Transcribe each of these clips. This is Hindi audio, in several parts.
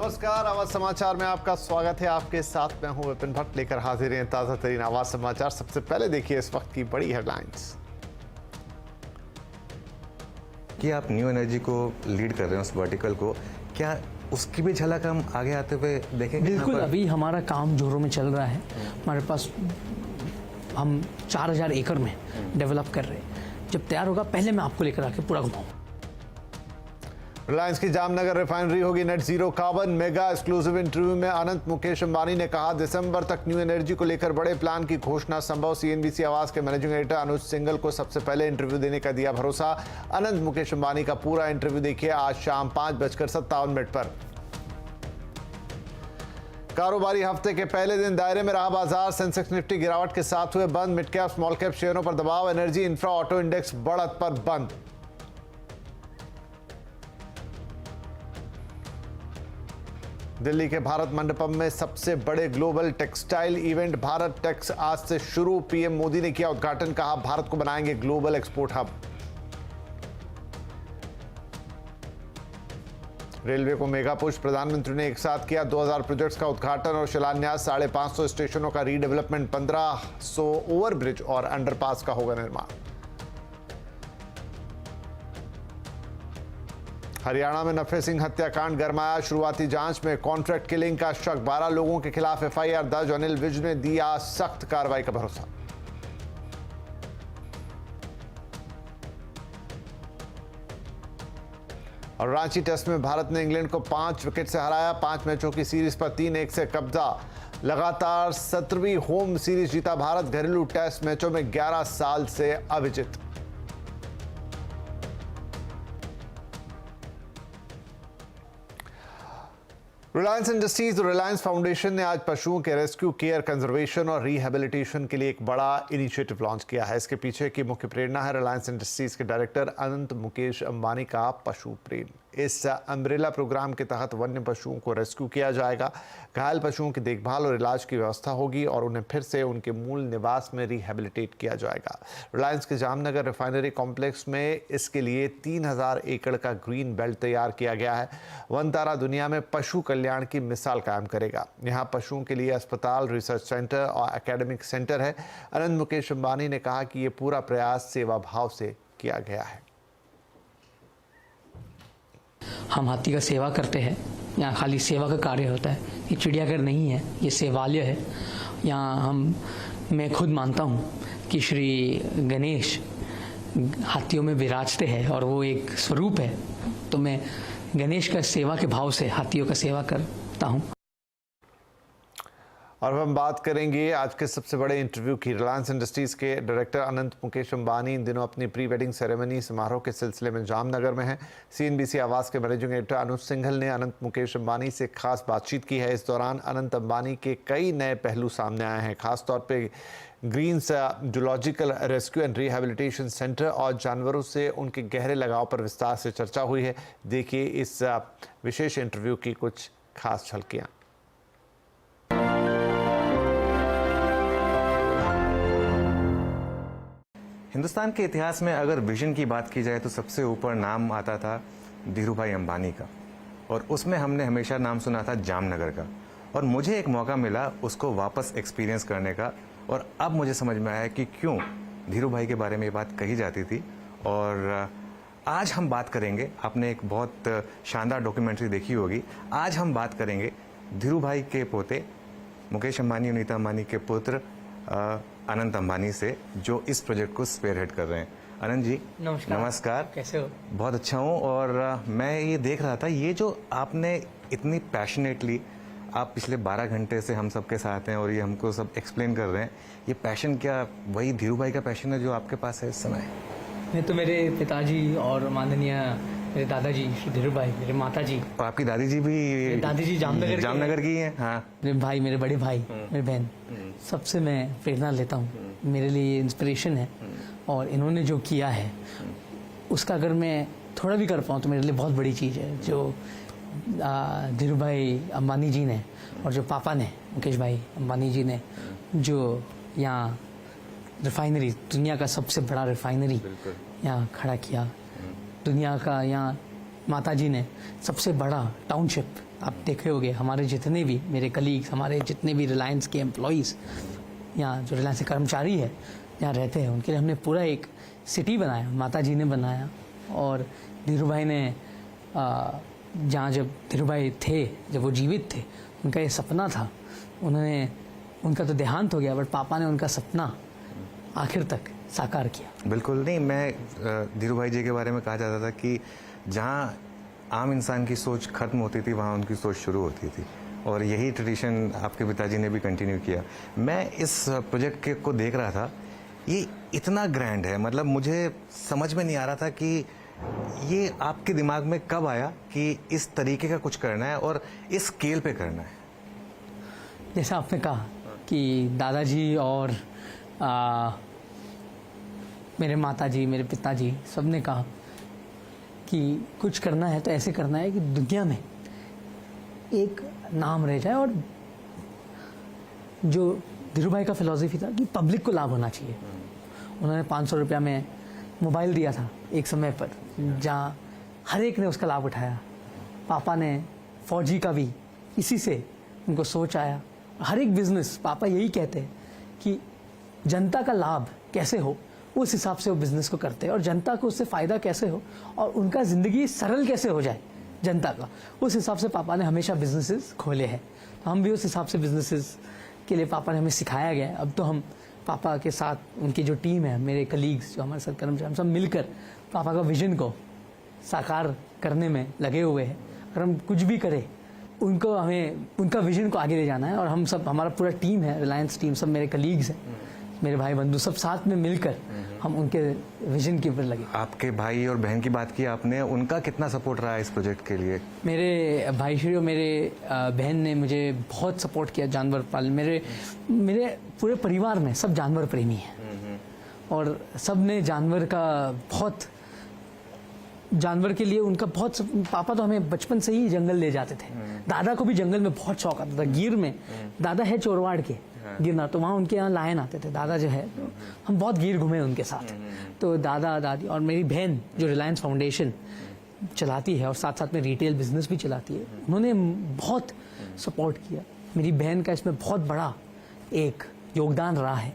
नमस्कार, आवाज समाचार में आपका स्वागत है। आपके साथ मैं हूं विपिन भट्ट, लेकर हाजिर हैं ताजा तरीन आवाज समाचार। सबसे पहले देखिए इस वक्त की बड़ी हेडलाइंस। कि आप न्यू एनर्जी को लीड कर रहे हैं, उस वर्टिकल को, क्या उसकी भी झलक हम आगे आते हुए देखेंगे? बिल्कुल, अभी हमारा काम जोरों में चल रहा है। हमारे पास हम 4000 एकड़ में डेवलप कर रहे हैं। जब तैयार होगा पहले मैं आपको लेकर आके पूरा घुमाऊंगा। रिलायंस की जामनगर रिफाइनरी होगी net zero carbon. Mega exclusive interview में अनंत मुकेश अंबानी ने कहा, दिसंबर तक न्यू एनर्जी को लेकर बड़े प्लान की घोषणा संभव। सीएनबीसी आवाज के मैनेजिंग एडिटर अनुज सिंघल को सबसे पहले इंटरव्यू देने का दिया भरोसा। अनंत मुकेश अंबानी का पूरा इंटरव्यू देखिए आज शाम 5:57 पर। कारोबारी हफ्ते के पहले दिन दायरे में रहा बाजार। सेंसेक्स निफ्टी गिरावट के साथ हुए बंद। मिड कैप स्मॉल कैप शेयरों पर दबाव। एनर्जी इंफ्रा ऑटो इंडेक्स बढ़त पर बंद। दिल्ली के भारत मंडपम में सबसे बड़े global textile event Bharat Tex आज से शुरू। पीएम मोदी ने किया उद्घाटन, कहा भारत को बनाएंगे ग्लोबल एक्सपोर्ट हब। रेलवे को मेगा पुश, प्रधानमंत्री ने एक साथ किया 2000 प्रोजेक्ट्स का उद्घाटन और शिलान्यास। 550 स्टेशनों का रीडेवलपमेंट, 1500 ओवरब्रिज और अंडरपास का होगा निर्माण। हरियाणा में नफे सिंह हत्याकांड गरमाया। शुरुआती जांच में कॉन्ट्रैक्ट किलिंग का शक। 12 लोगों के खिलाफ एफआईआर दर्ज। अनिल विज ने दिया सख्त कार्रवाई का भरोसा। और रांची टेस्ट में भारत ने इंग्लैंड को 5 विकेट से हराया। 5 मैचों की सीरीज पर 3-1 से कब्जा। लगातार 17वीं होम सीरीज जीता भारत। घरेलू टेस्ट मैचों में 11 साल से अविजित। रिलायंस इंडस्ट्रीज और रिलायंस फाउंडेशन ने आज पशुओं के रेस्क्यू, केयर, कंजर्वेशन और रिहेबिलिटेशन के लिए एक बड़ा इनिशिएटिव लॉन्च किया है। इसके पीछे की मुख्य प्रेरणा है रिलायंस इंडस्ट्रीज के डायरेक्टर अनंत मुकेश अंबानी का पशु प्रेम। इस अम्ब्रेला प्रोग्राम के तहत वन्य पशुओं को रेस्क्यू किया जाएगा। घायल पशुओं की देखभाल और इलाज की व्यवस्था होगी और उन्हें फिर से उनके मूल निवास में रिहेबिलिटेट किया जाएगा। रिलायंस के जामनगर रिफाइनरी कॉम्प्लेक्स में इसके लिए 3000 एकड़ का ग्रीन बेल्ट तैयार किया गया है। वनतारा दुनिया में पशु कल्याण की मिसाल कायम करेगा। यहाँ पशुओं के लिए अस्पताल, रिसर्च सेंटर और एकेडमिक सेंटर है। अनंत मुकेश अंबानी ने कहा कि ये पूरा प्रयास सेवा भाव से किया गया है। हम हाथी का सेवा करते हैं। यहाँ खाली सेवा का कार्य होता है। ये चिड़ियाघर नहीं है, ये सेवालय है। यहाँ मैं खुद मानता हूँ कि श्री गणेश हाथियों में विराजते हैं और वो एक स्वरूप है। तो मैं गणेश का सेवा के भाव से हाथियों का सेवा करता हूँ। और अब हम बात करेंगे आज के सबसे बड़े इंटरव्यू की। रिलायंस इंडस्ट्रीज के डायरेक्टर अनंत मुकेश अंबानी इन दिनों अपनी प्री वेडिंग सेरेमनी समारोह के सिलसिले में जामनगर में हैं। सीएनबीसी आवाज के मैनेजिंग एडिटर अनुज सिंघल ने अनंत मुकेश अंबानी से खास बातचीत की है। इस दौरान अनंत अंबानी के कई नए पहलू सामने आए हैं। खासतौर पर Greens zoological rescue and rehabilitation centre और जानवरों से उनके गहरे लगाव पर विस्तार से चर्चा हुई है। देखिए इस विशेष इंटरव्यू की कुछ खास झलकियाँ। हिंदुस्तान के इतिहास में अगर विजन की बात की जाए तो सबसे ऊपर नाम आता था धीरूभाई अंबानी का, और उसमें हमने हमेशा नाम सुना था जामनगर का। और मुझे एक मौका मिला उसको वापस एक्सपीरियंस करने का, और अब मुझे समझ में आया कि क्यों धीरूभाई के बारे में ये बात कही जाती थी। और आज हम बात करेंगे, आपने एक बहुत शानदार डॉक्यूमेंट्री देखी होगी, आज हम बात करेंगे धीरूभाई के पोते मुकेश अंबानी, नीता अंबानी के पुत्र अनंत अंबानी से, जो इस प्रोजेक्ट को स्पेयरहेड कर रहे हैं। अनंत जी नमस्कार। कैसे हो? बहुत अच्छा हूँ। और मैं ये देख रहा था, ये जो आपने इतनी पैशनेटली, आप पिछले 12 घंटे से हम सबके साथ हैं और ये हमको सब एक्सप्लेन कर रहे हैं, ये पैशन क्या वही धीरूभाई का पैशन है जो आपके पास है इस समय? मैं तो मेरे पिताजी और माननीय मेरे दादाजी श्री धीरूभाई, मेरे माताजी और आपकी दादी जी भी? दादी जी जामनगर की हैं। हाँ, मेरे भाई, मेरे बड़े भाई, मेरे बहन, सबसे मैं प्रेरणा लेता हूँ। मेरे लिए इंस्पिरेशन है और इन्होंने जो किया है उसका अगर मैं थोड़ा भी कर पाऊँ तो मेरे लिए बहुत बड़ी चीज़ है। जो धीरूभाई अंबानी जी ने और जो पापा ने मुकेश भाई अंबानी जी ने जो यहाँ रिफाइनरी, दुनिया का सबसे बड़ा रिफाइनरी यहाँ खड़ा किया, दुनिया का यहाँ माताजी ने सबसे बड़ा टाउनशिप आप देखे होंगे हमारे जितने भी मेरे कलीग्स, हमारे जितने भी रिलायंस के एम्प्लॉयज़, यहाँ जो रिलायंस के कर्मचारी है यहाँ रहते हैं, उनके लिए हमने पूरा एक सिटी बनाया, माता जी ने बनाया। और धीरू भाई ने जहाँ जब धीरू भाई थे, जब वो जीवित थे, उनका ये सपना था, उनका तो देहांत हो गया, बट पापा ने उनका सपना आखिर तक साकार किया। बिल्कुल नहीं, मैं धीरू भाई जी के बारे में कहा जाता था कि जहाँ आम इंसान की सोच खत्म होती थी वहाँ उनकी सोच शुरू होती थी, और यही ट्रेडिशन आपके पिताजी ने भी कंटिन्यू किया। मैं इस प्रोजेक्ट को देख रहा था, ये इतना ग्रैंड है, मतलब मुझे समझ में नहीं आ रहा था कि ये आपके दिमाग में कब आया कि इस तरीके का कुछ करना है और इस स्केल पे करना है। जैसा आपने कहा कि दादाजी और मेरे माताजी, मेरे पिताजी सब ने कहा कि कुछ करना है तो ऐसे करना है कि दुनिया में एक नाम रह जाए। और जो धीरू भाई का फिलॉसफी था कि पब्लिक को लाभ होना चाहिए। उन्होंने 500 रुपया में मोबाइल दिया था एक समय पर, जहाँ हर एक ने उसका लाभ उठाया। पापा ने 4G का भी इसी से उनको सोच आया। हर एक बिजनेस, पापा यही कहते हैं कि जनता का लाभ कैसे हो उस हिसाब से वो बिजनेस को करते हैं, और जनता को उससे फ़ायदा कैसे हो और उनका ज़िंदगी सरल कैसे हो जाए जनता का, उस हिसाब से पापा ने हमेशा बिजनेसेस खोले हैं। तो हम भी उस हिसाब से बिजनेसेस के लिए पापा ने हमें सिखाया गया है। अब तो हम पापा के साथ, उनकी जो टीम है, मेरे कलीग्स जो हमारे साथ कर्मचारी, हम सब मिलकर पापा का विजन को साकार करने में लगे हुए हैं। अगर हम कुछ भी करें, हमें उनका विजन को आगे ले जाना है। और हम सब, हमारा पूरा टीम है, रिलायंस टीम, सब मेरे कलीग्स हैं, मेरे भाई बंधु, सब साथ में मिलकर हम उनके विजन के ऊपर लगे। आपके भाई और बहन की बात की आपने, उनका कितना सपोर्ट रहा है इस प्रोजेक्ट के लिए? मेरे भाई श्री और मेरे बहन ने मुझे बहुत सपोर्ट किया जानवर पालन। मेरे पूरे परिवार में सब जानवर प्रेमी हैं, और सब ने जानवर के लिए उनका बहुत। पापा तो हमें बचपन से ही जंगल ले जाते थे। दादा को भी जंगल में बहुत शौक आता था। गिर में दादा है चोरवाड़ के गिरना, तो वहाँ उनके यहाँ लायन आते थे। दादा जो है, तो हम बहुत गिर घूमे उनके साथ। तो दादा दादी और मेरी बहन जो रिलायंस फाउंडेशन चलाती है और साथ साथ में रिटेल बिजनेस भी चलाती है, उन्होंने बहुत सपोर्ट किया। मेरी बहन का इसमें बहुत बड़ा एक योगदान रहा है।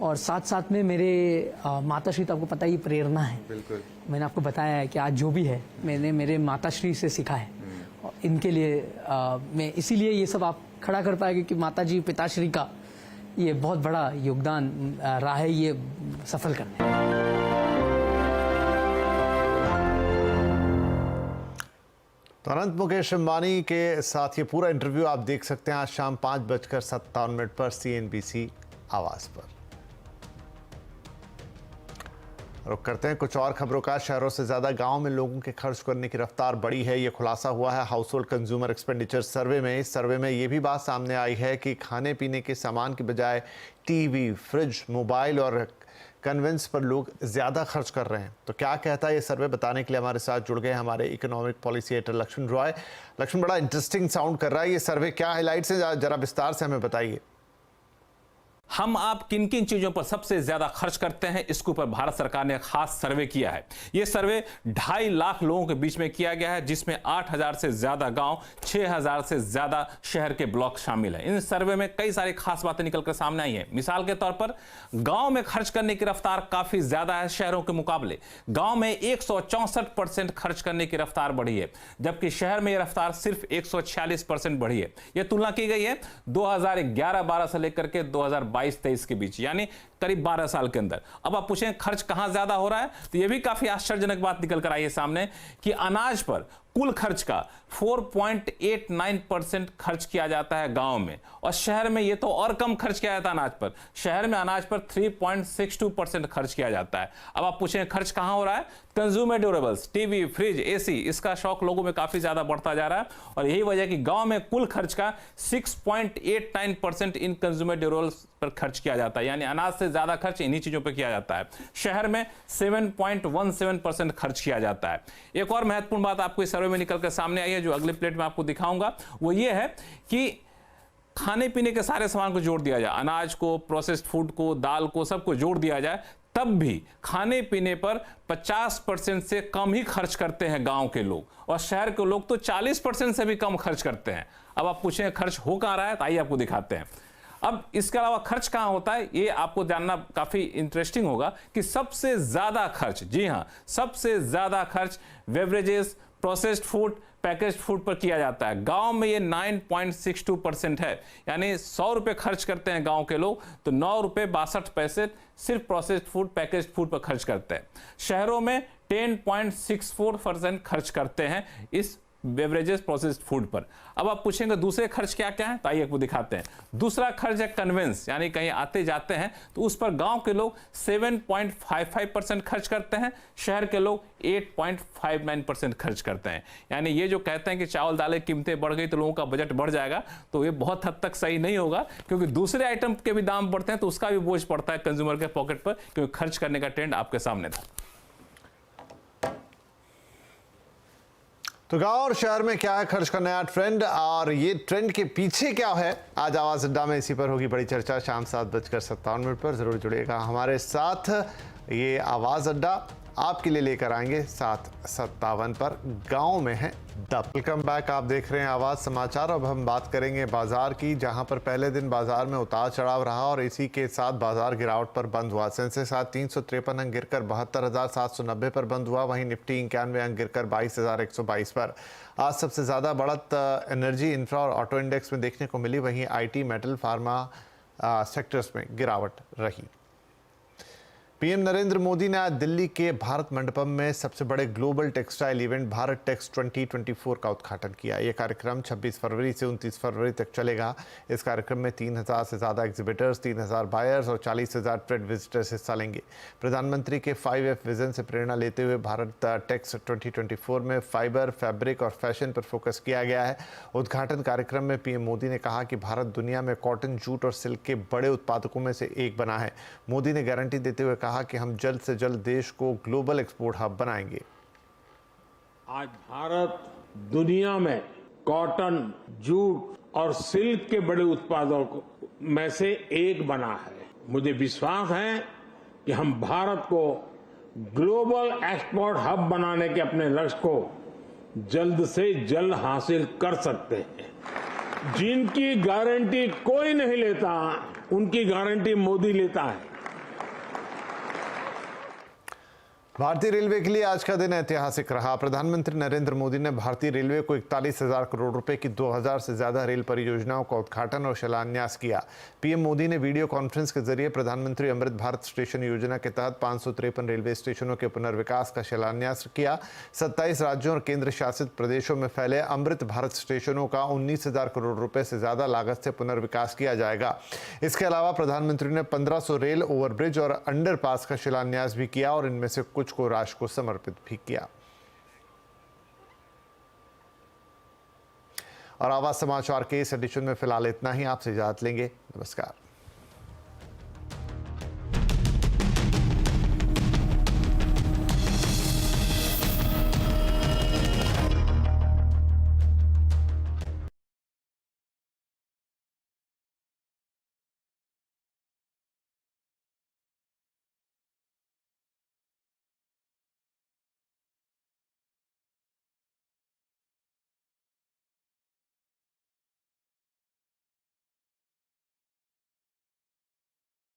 और साथ साथ में मेरे माताश्री, तो आपको पता ही प्रेरणा है। बिल्कुल, मैंने आपको बताया है कि आज जो भी है मैंने मेरे माताश्री से सीखा है। और इनके लिए मैं इसीलिए ये सब आप खड़ा कर पाए, क्योंकि माताजी पिताश्री का ये बहुत बड़ा योगदान रहा है ये सफल करने में। तो अनंत मुकेश अंबानी के साथ ये पूरा इंटरव्यू आप देख सकते हैं आज शाम 5:57 पर CNBC आवाज पर। रुक करते हैं कुछ और खबरों का। शहरों से ज्यादा गांव में लोगों के खर्च करने की रफ्तार बढ़ी है, ये खुलासा हुआ है हाउस होल्ड कंज्यूमर एक्सपेंडिचर सर्वे में। इस सर्वे में ये भी बात सामने आई है कि खाने पीने के सामान के बजाय टीवी, फ्रिज, मोबाइल और कन्वेंस पर लोग ज्यादा खर्च कर रहे हैं। तो क्या कहता है ये सर्वे, बताने के लिए हमारे साथ जुड़ गए हमारे economic policy editor Lakshman Roy. Lakshman, बड़ा इंटरेस्टिंग साउंड कर रहा है ये सर्वे, क्या हाईलाइट्स हैं जरा विस्तार से हमें बताइए। हम आप किन किन चीजों पर सबसे ज्यादा खर्च करते हैं, इसके ऊपर भारत सरकार ने खास सर्वे किया है। यह सर्वे 2.5 लाख लोगों के बीच में किया गया है, जिसमें 8,000 से ज्यादा गांव, 6,000 से ज्यादा शहर के ब्लॉक शामिल हैं। इन सर्वे में कई सारी खास बातें निकलकर सामने आई हैं। मिसाल के तौर पर गांव में खर्च करने की रफ्तार काफी ज्यादा है शहरों के मुकाबले। गांव में 164% खर्च करने की रफ्तार बढ़ी है, जबकि शहर में यह रफ्तार सिर्फ 146% बढ़ी है। यह तुलना की गई है 2011-12 से लेकर के 2022-23 के बीच, यानी करीब 12 साल के अंदर। अब आप पूछें खर्च कहां ज्यादा हो रहा है, तो यह भी काफी आश्चर्यजनक बात निकल कर आई है सामने कि अनाज पर कुल खर्च का 4.89% खर्च किया जाता है गांव में, और शहर में यह तो और कम खर्च किया जाता है अनाज पर। शहर में अनाज पर 3.62% खर्च किया जाता है। अब आप पूछें खर्च कहां हो रहा है, consumer durables, TV, fridge, AC, इसका शौक लोगों में काफी ज्यादा बढ़ता जा रहा है, और यही वजह कि गांव में कुल खर्च का 6.89% इन कंज्यूमर ड्यूरेबल्स पर खर्च किया जाता है, यानी अनाज से ज्यादा खर्च इन्हीं चीजों पर किया जाता है। शहर में 7.17% खर्च किया जाता है। एक और महत्वपूर्ण बात आपको इस सर्वे में निकल कर सामने आई है, जो अगले प्लेट में आपको दिखाऊंगा, वो ये है कि खाने पीने के सारे सामान को जोड़ दिया जाए, अनाज को, प्रोसेस्ड फूड को, दाल को, सबको जोड़ दिया जाए, तब भी खाने पीने पर 50% से कम ही खर्च करते हैं गांव के लोग, और शहर के लोग तो 40% से भी कम खर्च करते हैं। अब आप पूछें खर्च हो कहाँ रहा है, तो आइए आपको दिखाते हैं। अब इसके अलावा खर्च कहाँ होता है, ये आपको जानना काफी इंटरेस्टिंग होगा कि सबसे ज्यादा खर्च, जी हां, सबसे ज्यादा खर्च beverages, processed food, packaged food पर किया जाता है। गांव में ये 9.62% है, यानी 100 रुपए खर्च करते हैं गांव के लोग, तो 9 रुपए 62 पैसे सिर्फ प्रोसेस्ड फूड, पैकेज्ड फूड पर खर्च करते हैं। शहरों में 10.64% खर्च करते हैं इस बेवरेजेस, प्रोसेस्ड फूड पर। अब आप पूछेंगे दूसरे खर्च क्या क्या है, तो आइए आपको दिखाते हैं। दूसरा खर्च है कन्वेंस, यानी कहीं आते जाते हैं तो उस पर गांव के लोग 7.55% खर्च करते हैं, शहर के लोग 8.59% खर्च करते हैं। यानी ये जो कहते हैं कि चावल दालें कीमतें बढ़ गई तो लोगों का बजट बढ़ जाएगा, तो ये बहुत हद तक सही नहीं होगा, क्योंकि दूसरे आइटम के भी दाम बढ़ते हैं तो उसका भी बोझ पड़ता है कंज्यूमर के पॉकेट पर, क्योंकि खर्च करने का ट्रेंड आपके सामने था। तो गांव और शहर में क्या है खर्च का नया ट्रेंड, और ये ट्रेंड के पीछे क्या है, आज आवाज अड्डा में इसी पर होगी बड़ी चर्चा। शाम 7:57 पर जरूर जुड़िएगा हमारे साथ। ये आवाज अड्डा आपके लिए लेकर आएंगे 7:57 पर। गांव में है दब। वेलकम बैक, आप देख रहे हैं आवाज समाचार। अब हम बात करेंगे बाजार की, जहां पर पहले दिन बाजार में उतार चढ़ाव रहा और इसी के साथ बाजार गिरावट पर बंद हुआ। सेंसेक्स 353 अंक गिरकर 72,790 पर बंद हुआ। वहीं निफ्टी 91 अंक गिरकर 22,122 पर। आज सबसे ज्यादा बढ़त एनर्जी, इंफ्रा और ऑटो इंडेक्स में देखने को मिली। वहीं IT, मेटल, फार्मा सेक्टर्स में गिरावट रही। पीएम नरेंद्र मोदी ने आज दिल्ली के भारत मंडपम में सबसे बड़े global textile event Bharat Tex 2024 का उद्घाटन किया। यह कार्यक्रम 26 फरवरी से 29 फरवरी तक चलेगा। इस कार्यक्रम में 3,000 से ज़्यादा एग्जिबिटर्स, 3,000 बायर्स और 40,000 ट्रेड विजिटर्स हिस्सा लेंगे। प्रधानमंत्री के 5F विजन से प्रेरणा लेते हुए भारत टेक्स 2024 में फाइबर, फैब्रिक और फैशन पर फोकस किया गया है। उद्घाटन कार्यक्रम में पीएम मोदी ने कहा कि भारत दुनिया में कॉटन, जूट और सिल्क के बड़े उत्पादकों में से एक बना है। मोदी ने गारंटी देते हुए कहा कि हम जल्द से जल्द देश को ग्लोबल एक्सपोर्ट हब बनाएंगे। आज भारत दुनिया में कॉटन, जूट और सिल्क के बड़े उत्पादकों में से एक बना है। मुझे विश्वास है कि हम भारत को ग्लोबल एक्सपोर्ट हब बनाने के अपने लक्ष्य को जल्द से जल्द हासिल कर सकते हैं। जिनकी गारंटी कोई नहीं लेता, उनकी गारंटी मोदी लेता है। भारतीय रेलवे के लिए आज का दिन ऐतिहासिक रहा। प्रधानमंत्री नरेंद्र मोदी ने भारतीय रेलवे को 41,000 करोड़ रुपए की 2,000 से ज्यादा रेल परियोजनाओं का उद्घाटन और शिलान्यास किया। पीएम मोदी ने वीडियो कॉन्फ्रेंस के जरिए प्रधानमंत्री अमृत भारत स्टेशन योजना के तहत 553 रेलवे स्टेशनों के पुनर्विकास का शिलान्यास किया। 27 राज्यों और केंद्र शासित प्रदेशों में फैले अमृत भारत स्टेशनों का 19,000 करोड़ रुपए से ज्यादा लागत से पुनर्विकास किया जाएगा। इसके अलावा प्रधानमंत्री ने 1500 रेल ओवरब्रिज और अंडरपास का शिलान्यास भी किया और इनमें से कुछ को राष्ट्र को समर्पित भी किया। और आवाज समाचार के इस एडिशन में फिलहाल इतना ही। आपसे इजाजत लेंगे। नमस्कार।